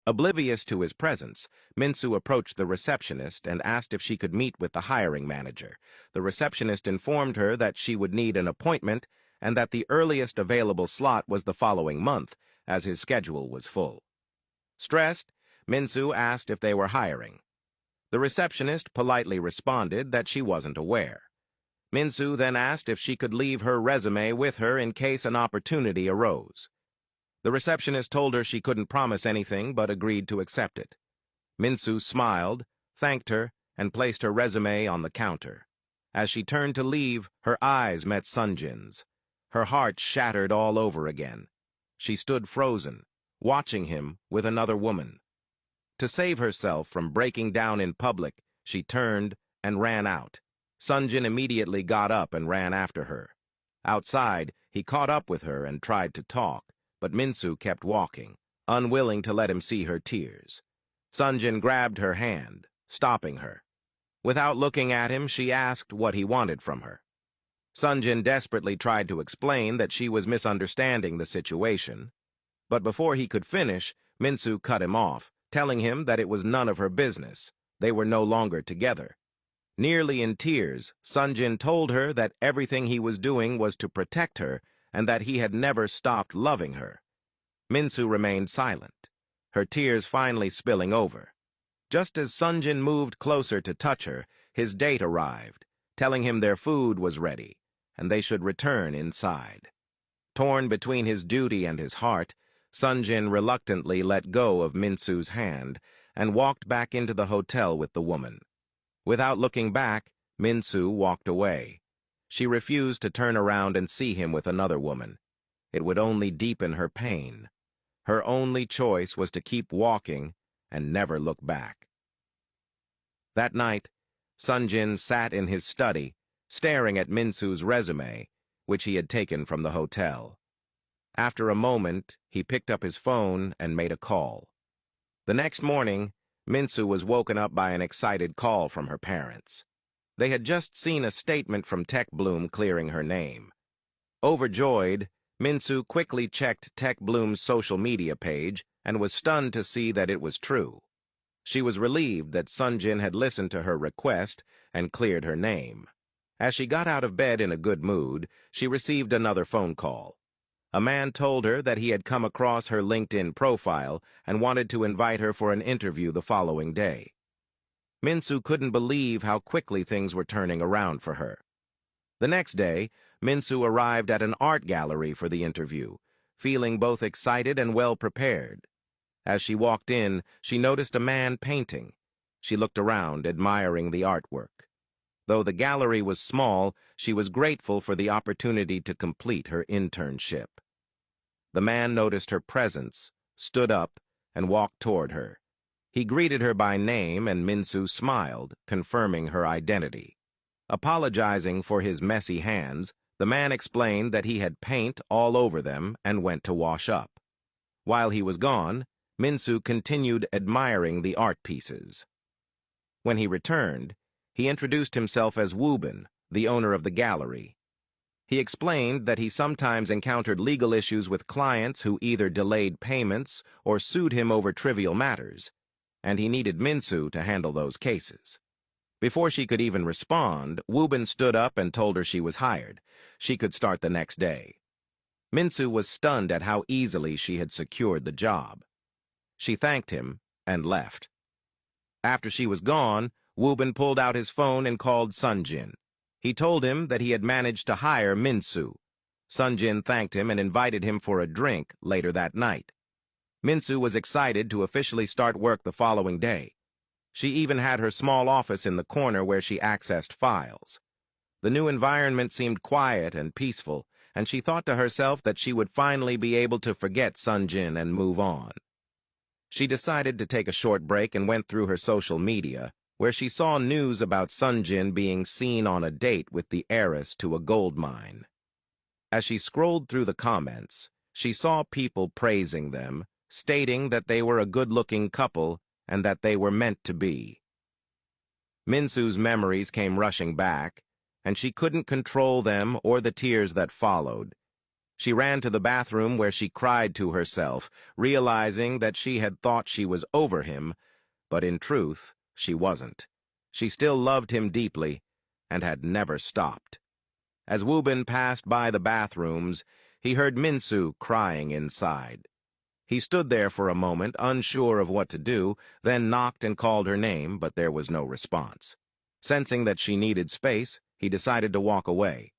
Oblivious to his presence, Minsu approached the receptionist and asked if she could meet with the hiring manager. The receptionist informed her that she would need an appointment and that the earliest available slot was the following month, as his schedule was full. Stressed, Minsu asked if they were hiring. The receptionist politely responded that she wasn't aware. Minsu then asked if she could leave her resume with her in case an opportunity arose. The receptionist told her she couldn't promise anything but agreed to accept it. Minsu smiled, thanked her, and placed her resume on the counter. As she turned to leave, her eyes met Sonjin's. Her heart shattered all over again. She stood frozen, watching him with another woman. To save herself from breaking down in public, she turned and ran out. Sonjin immediately got up and ran after her. Outside, he caught up with her and tried to talk, but Minsu kept walking, unwilling to let him see her tears. Sonjin grabbed her hand, stopping her. Without looking at him, she asked what he wanted from her. Sonjin desperately tried to explain that she was misunderstanding the situation, but before he could finish, Minsu cut him off, telling him that it was none of her business. They were no longer together. Nearly in tears, Sonjin told her that everything he was doing was to protect her and that he had never stopped loving her. Minsu remained silent, her tears finally spilling over. Just as Sonjin moved closer to touch her, his date arrived, telling him their food was ready, and they should return inside. Torn between his duty and his heart, Sonjin reluctantly let go of Minsu's hand and walked back into the hotel with the woman. Without looking back, Minsu walked away. She refused to turn around and see him with another woman. It would only deepen her pain. Her only choice was to keep walking and never look back. That night, Sonjin sat in his study, staring at Minsu's resume, which he had taken from the hotel. After a moment, he picked up his phone and made a call. The next morning, Minsu was woken up by an excited call from her parents. They had just seen a statement from Tech Bloom clearing her name. Overjoyed, Minsu quickly checked Tech Bloom's social media page and was stunned to see that it was true. She was relieved that Sonjin had listened to her request and cleared her name. As she got out of bed in a good mood, she received another phone call. A man told her that he had come across her LinkedIn profile and wanted to invite her for an interview the following day. Minsu couldn't believe how quickly things were turning around for her. The next day, Minsu arrived at an art gallery for the interview, feeling both excited and well prepared. As she walked in, she noticed a man painting. She looked around, admiring the artwork. Though the gallery was small, she was grateful for the opportunity to complete her internship. The man noticed her presence, stood up, and walked toward her. He greeted her by name, and Minsu smiled, confirming her identity. Apologizing for his messy hands, the man explained that he had paint all over them and went to wash up. While he was gone, Minsu continued admiring the art pieces. When he returned, he introduced himself as Woobin, the owner of the gallery. He explained that he sometimes encountered legal issues with clients who either delayed payments or sued him over trivial matters, and he needed Minsu to handle those cases. Before she could even respond, Woobin stood up and told her she was hired. She could start the next day. Minsu was stunned at how easily she had secured the job. She thanked him and left. After she was gone, Woobin pulled out his phone and called Sonjin. He told him that he had managed to hire Minsu. Sonjin thanked him and invited him for a drink later that night. Minsu was excited to officially start work the following day. She even had her small office in the corner where she accessed files. The new environment seemed quiet and peaceful, and she thought to herself that she would finally be able to forget Sonjin and move on. She decided to take a short break and went through her social media, where she saw news about Sonjin being seen on a date with the heiress to a gold mine. As she scrolled through the comments, she saw people praising them, stating that they were a good-looking couple and that they were meant to be. Minsu's memories came rushing back, and she couldn't control them or the tears that followed. She ran to the bathroom where she cried to herself, realizing that she had thought she was over him, but in truth, she wasn't. She still loved him deeply and had never stopped. As Woo-bin passed by the bathrooms, he heard Minsu crying inside. He stood there for a moment, unsure of what to do, then knocked and called her name, but there was no response. Sensing that she needed space, he decided to walk away.